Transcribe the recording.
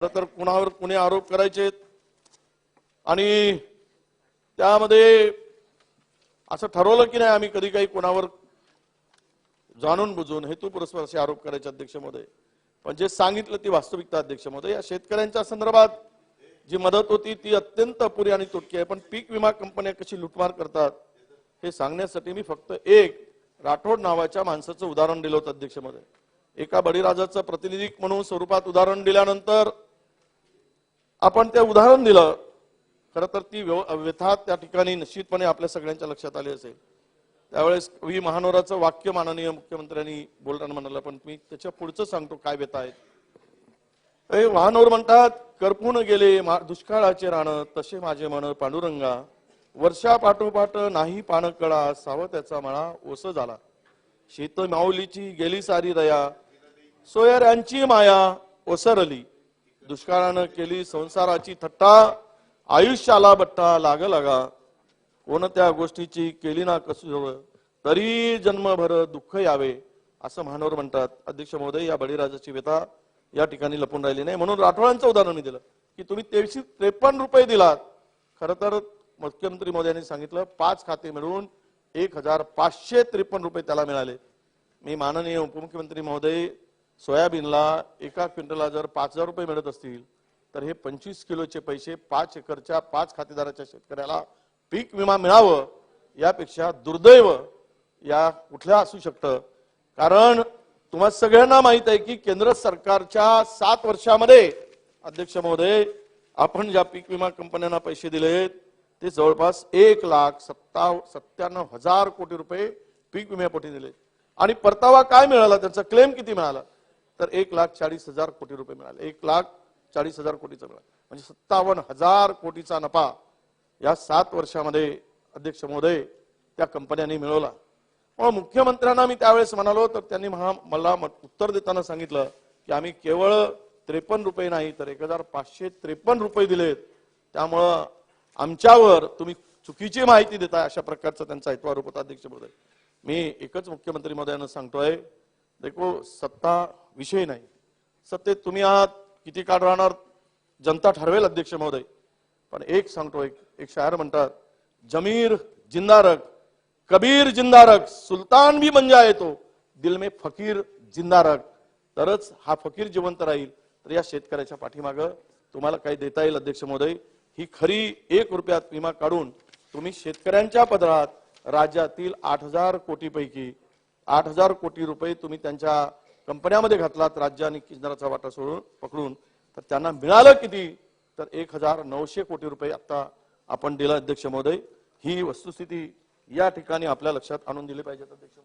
तर कुणावर कुणी आरोप करायचे आणि त्यामध्ये असं ठरवलं की नाही आम्ही कधी काही कोणावर जाणून बुजून हेतुपुरस्पर असे आरोप करायचे अध्यक्ष महोदय। पण जे सांगितलं ती वास्तविकता अध्यक्ष महोदय। या शेतकऱ्यांच्या संदर्भात जी मदत होती ती अत्यंत अपुरी आणि तुटकी आहे। पण पीक विमा कंपन्या कशी लुटमार करतात हे सांगण्यासाठी मी फक्त एक राठोड नावाच्या माणसाचं उदाहरण दिलं होतं अध्यक्ष महोदय। एका बळीराजाचं प्रतिनिधी म्हणून स्वरूपात उदाहरण दिल्यानंतर आपण ते उदाहरण दिलं। खरं तर ती व्यथा त्या ठिकाणी निश्चितपणे आपल्या सगळ्यांच्या लक्षात आली असेल। त्यावेळेस कवी महानोराचं वाक्य माननीय मुख्यमंत्र्यांनी बोलताना म्हणालं, पण मी त्याच्या पुढचं सांगतो काय व्यथा आहे। महानोर म्हणतात, करपून गेले दुष्काळाचे रान तसे माझे मन पांडुरंगा, वर्षा पाठोपाठ नाही पान कळा साव त्याचा मळा ओस झाला, शेत माऊलीची गेली सारी दया सोयऱ्यांची माया ओसरली, दुष्काळानं केली संसाराची थट्टा आयुष्याला बट्टा लाग लागा, कोणत्या गोष्टीची केली ना कसूर तरी जन्मभर दुःख यावे असं महानोर म्हणतात। अध्यक्ष महोदय, या बळीराजाची व्यथा या ठिकाणी लपून राहिली नाही म्हणून राठोडांचं उदाहरण मी दिलं की तुम्ही 353 रुपये दिलात। खरं तर मुख्यमंत्री महोदयांनी सांगितलं 5 खाते मिळून 1553 रुपये त्याला मिळाले। मी माननीय उपमुख्यमंत्री महोदय, सोयाबीनला एका क्विंटलला जर 5000 रुपये मिळत असतील तर हे 25 किलोचे पैसे 5 एकरच्या 5 खातेदाराच्या शेतकऱ्याला पीक विमा मिळावं यापेक्षा दुर्दैव या कुठल्या असू शकतं। कारण तुम्हाला सगळ्यांना माहित आहे की केंद्र सरकारच्या 7 वर्षामध्ये अध्यक्ष महोदय आपण ज्या पीक विमा कंपन्यांना पैसे दिलेत ते जवळपास 1,97,000 कोटी रुपये पीक विम्यापोटी दिले आणि परतावा काय मिळाला, त्यांचा क्लेम किती मिळाला तर 1,40,000 कोटी रुपये मिळाले। 1,40,000 कोटीचा मिळाला म्हणजे 57,000 कोटीचा नफा या 7 वर्षामध्ये अध्यक्ष महोदय त्या कंपन्यांनी मिळवला। मग मुख्यमंत्र्यांना मी त्यावेळेस म्हणालो तर त्यांनी मला उत्तर देताना सांगितलं की आम्ही केवळ 53 रुपये नाही तर 1,553 रुपये दिलेत, त्यामुळं आमच्यावर तुम्ही चुकीची माहिती देताय अशा प्रकारचा त्यांचा हेतुआरोप होता। अध्यक्ष महोदय, मी एकच मुख्यमंत्री महोदयांना सांगतोय, देखो सत्ता विषय नाही, सत्तेत तुम्ही आहात किती काळ राहणार जनता ठरवेल अध्यक्ष महोदय। पण एक सांगतो, एक शायर म्हणतात, जमीर जिंदा रख कबीर जिंदा रख सुलतान भी बन जाए तो दिल में फकीर जिंदा रख, तरच हा फकीर जिवंत राहील। तर या शेतकऱ्याच्या पाठीमागं तुम्हाला काही देता येईल अध्यक्ष महोदय। ही खरी 1 रुपयात विमा काढून तुम्ही शेतकऱ्यांच्या पदरात राज्यातील 8,000 कोटी पैकी 8,000 कोटी रुपये तुम्ही त्यांच्या कंपन्यामध्ये घातलात राज्य आणि केंद्राचा वाटा सोडून पकडून, तर त्यांना मिळालं किती तर 1,900 कोटी रुपये आता आपण दिला अध्यक्ष महोदय। ही वस्तुस्थिती या ठिकाणी आपल्या लक्षात आणून दिली पाहिजे अध्यक्ष।